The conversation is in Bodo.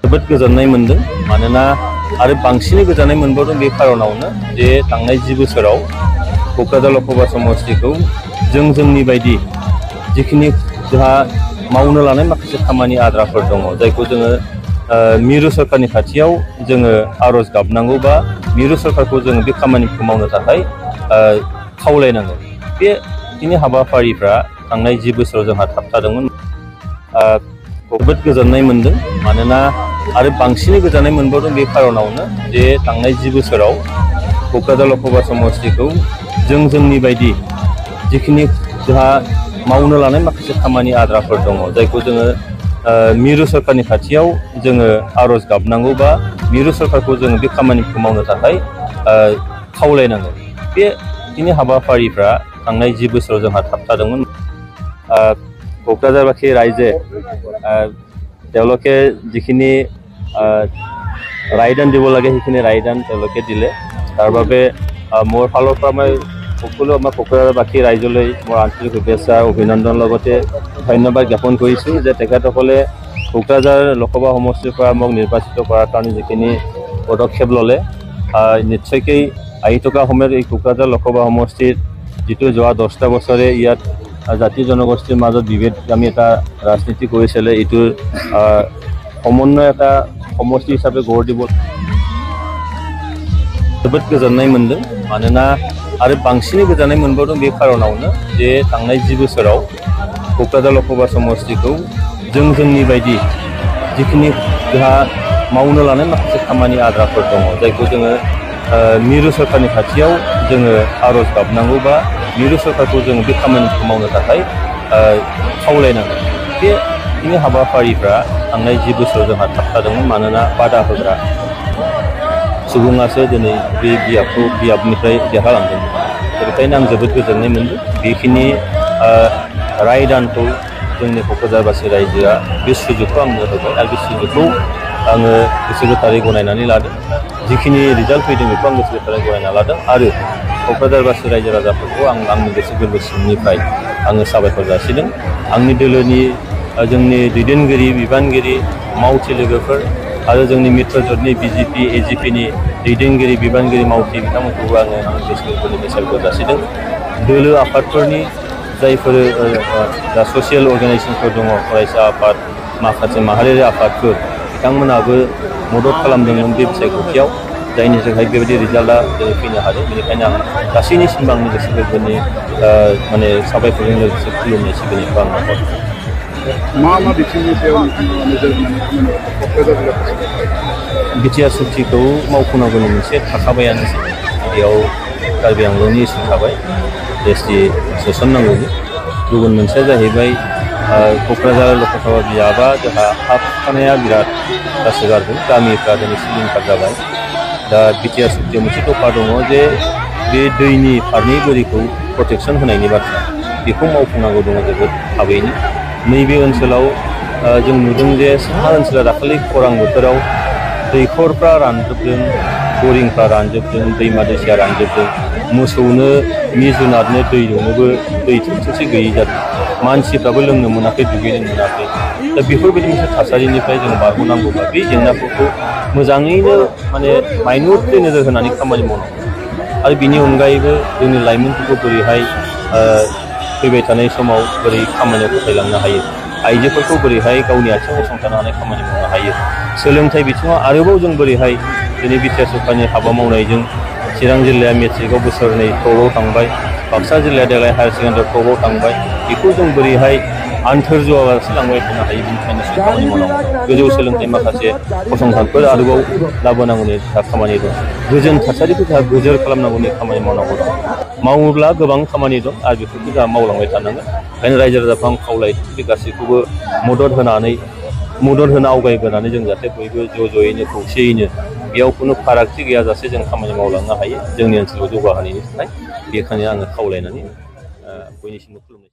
जोबोद गोजोननाय मोनदों मानोना आरो बांसिनै गोजोननाय मोनबावदों बे खारनावनो जे थांनाय 10 बोसोराव क'क्राझार लकसभा समष्टिखौ जोंनि बायदि जिखिनि जोंहा मावनो लानाय माखासे खामानि आद्राफोर दङ जायखौ जोङो मिरु सरकारनि खाथियाव जोङो आरज गाबनांगौ बा मिरु सरकारखौ जोङो बे खामानिखौ मावनो थाखाय खावलायनांगौ। बे दिनै हाबाफारिफ्रा थांनाय 10 बोसोराव जोंहा थाबथादोंमोन। जोबोद गोजोननाय मोनदों मानोना आरो बांसिनै गोजोननाय मोनबावदों बे खारनावनो जे थांनाय 10 बोसोराव क'क्राझार लकसभा समष्टिखौ जोंनि बायदि जिखिनि जोंहा मावनो लानाय माखासे खामानि आद्राफोर दङ जायखौ जोङो मिरु सरकारनि खाथियाव जोङो आरज गाबनांगौ बा मिरु सरकारखौ जोङो बे खामानिखौ मावनो थाखाय खावलायनांगौ। बे दिनै हाबाफारिफ्रा थांनाय 10 बोसोराव जोंहा थाबथादोंमोन। क'क्राझारबासী राइजे তেওঁলোকে যিখিনি ৰায়দান দিব লাগে সেইখিনি ৰায়দান তেওঁলোকে দিলে। তাৰ বাবে মোৰ ফালৰ পৰা মই সকলো আমাৰ ক'ক্ৰাঝাৰবাসী ৰাইজলৈ মোৰ আন্তৰিক শুভেচ্ছা অভিনন্দন লগতে ধন্যবাদ জ্ঞাপন কৰিছোঁ যে তেখেতসকলে কোকৰাঝাৰ লোকসভা সমষ্টিৰ পৰা মোক নিৰ্বাচিত কৰাৰ কাৰণে যিখিনি পদক্ষেপ ল'লে নিশ্চয়কৈ আহি থকা সময়ত এই কোকৰাঝাৰ লোকসভা সমষ্টিৰ যিটো যোৱা 10টা বছৰে ইয়াত জাতি জনগোষ্ঠীৰ মাজত বিভেদগামী এটা ৰাজনীতি কৰিছিলে এইটোৰ সমন্বয় এটা সমষ্টি হিচাপে গঢ় দিব। जोबोद गोजोननाय मोनदों मानोना आरो बांसिनै गोजोननाय मोनबावदों बे खारनावनो जे थांनाय 10 बोसोराव क'क्राझार लकसभा समष्टिखौ जोंनि बायदि जिखिनि जोंहा मावनो लानाय माखासे खामानि आद्राफोर दङ जायखौ जोङो मिरु सरकारनि खाथियाव जोङो आरज गाबनांगौ बा मिरु सरकारखौ जोङो बे खामानिखौ मावनो थाखाय खावलायनांगौ। बे दिनै हाबाफारिफ्रा थांनाय 10 बोसोराव जोंहा थाबथादोंमोन मानोना बादा होग्रा सुबुङासो दिनै बे बियाबनिफ्राय देरहालांदोंमोन। बेनिखायनो आं जोबोद गोजोननाय मोनदों बेखिनि रायदानखौ जोंनि क'क्राझारबासী रायजोआ बे सुजुगखौ आंनो होबाय आरो बे सुजुगखौ आङो गोसो गोथारै गनायनानै लादों। जिखिनि रिजाल्ट फैदों बेखौ आं गोसो गोथारै गनायना लादों आरो क'क्राझारबासী रायजो राजाफोरखौ आं आंनि गोसो गोरबो सिंनिफ्राय आङो साबायखर जासिदों। आंनि दोलोनि जोंनि दैदेनगिरि बिबानगिरि मावथि लोगोफोर आरो जोंनि मित्र जथनि बिजेपि एजिपिनि दैदेनगिरि बिबानगिरि मावथि बिथांमोनखौबो आङो आंनि गोसो गोरबोनिफ्राय साबायखर जासिदों। दोलो आफादफोरनि जायफोर दा ससियेल अर्गानाइजेसनफोर दङ फरायसा आफाद माखासे माहारियारि आफादफोर बिथांमोनाबो मदद खालामदोंमोन बे बिसायख'थियाव जायनि थाखाय बेबायदि रिजाल्टआ दिनै फैनो हादों। बेनिखायनो आं गासैनिसिमबो आंनि गोसो गोरबोनि माने साबायखरजों लोगोसे खुलुमनाय सिबिनायखौ आं हरो। बिटिआर सुक्तिखौ मावफुंनांगौनि मोनसे थाखाबायानोसै बेयाव कार्बि आंलंनि इस्यु थाबाय एसटि सोसननांगौनि गुबुन मोनसेया जाहैबाय क'क्राझार लकसभा बियाबा जोंहा हा खुरखानाया बिराद गासोगारदों गामिफ्रा दिनै सिलिंखार जाबाय। दा बिटिआर सुक्तियाव मोनसे दफा दङ जे बे दैनि फारनै बोरिखौ प्रटेकसन होनायनि बाथ्रा बेखौ मावफुंनांगौ दङ जोबोद थाबैनो। नैबे ओनसोलाव जों नुदों जे साहा ओनसोला दाखालि खरां बोथोराव दैखरफ्रा रानजोबदों बरिंफ्रा रानजोबदों दैमा दैसाया रानजोबदों मोसौनो जुनारनो दै दौनोबो दै थोबसेसे गैयै जादों मानसिफ्राबो लोंनो मोनाखै दुगैनो मोनाखै। दा बेफोरबायदि मोनसे थासारिनिफ्राय जों बारग'नांगौबा बे जेंनाफोरखौ मोजाङैनो माने माइनरलि नोजोर होनानै खामानि मावनांगौ आरो बिनि अनगायैबो जोंनि लाइमोनफोरखौ बोरैहाय फैबाय थानाय समाव बोरै खामानियाव फोथायलांनो हायो आइजोफोरखौ बोरैहाय गावनि आथिङाव गसंथानो हानाय खामानि मावनो हायो सोलोंथाइ बिथिङाव आरोबाव जों बोरैहाय दिनै बिटिआर सरकारनि हाबा मावनायजों चिरां जिल्लाया मेट्रिकआव बोसोरनै टपआव थांबाय बाक्सा जिल्लाया देग्लाय हायार सेकेन्डारियाव टपआव थांबाय बेखौ जों बोरैहाय आन्थोर जौगालासे लांबाय थानो हायो बेनिखायनो खामानि मावनांगौ। गोजौ सोलोंथाइ माखासे फसंथानफोर आरोबाव लाबोनांगौनि जोंहा खामानि दं। गोजोन थासारिखौ जोंहा गोजोर खालामनांगौनि खामानि मावनांगौ दं। मावोब्ला गोबां खामानि दं आरो बेफोरखौ जोंहा मावलांबाय थानांगोन। ओंखायनो रायजो राजाखौ आं खावलायदों बे गासैखौबो मदद होनो आवगायबोनानै जों जाहाथे बयबो ज'यैनो खौसेयैनो बेयाव खुनु फारागथि गैयाजासे जों खामानि मावलांनो हायो जोंनि ओनसोलाव जौगाहोनायनि थाखाय बेखायनो आङो खावलायनानै बयनिसिमबो खुलुमनाय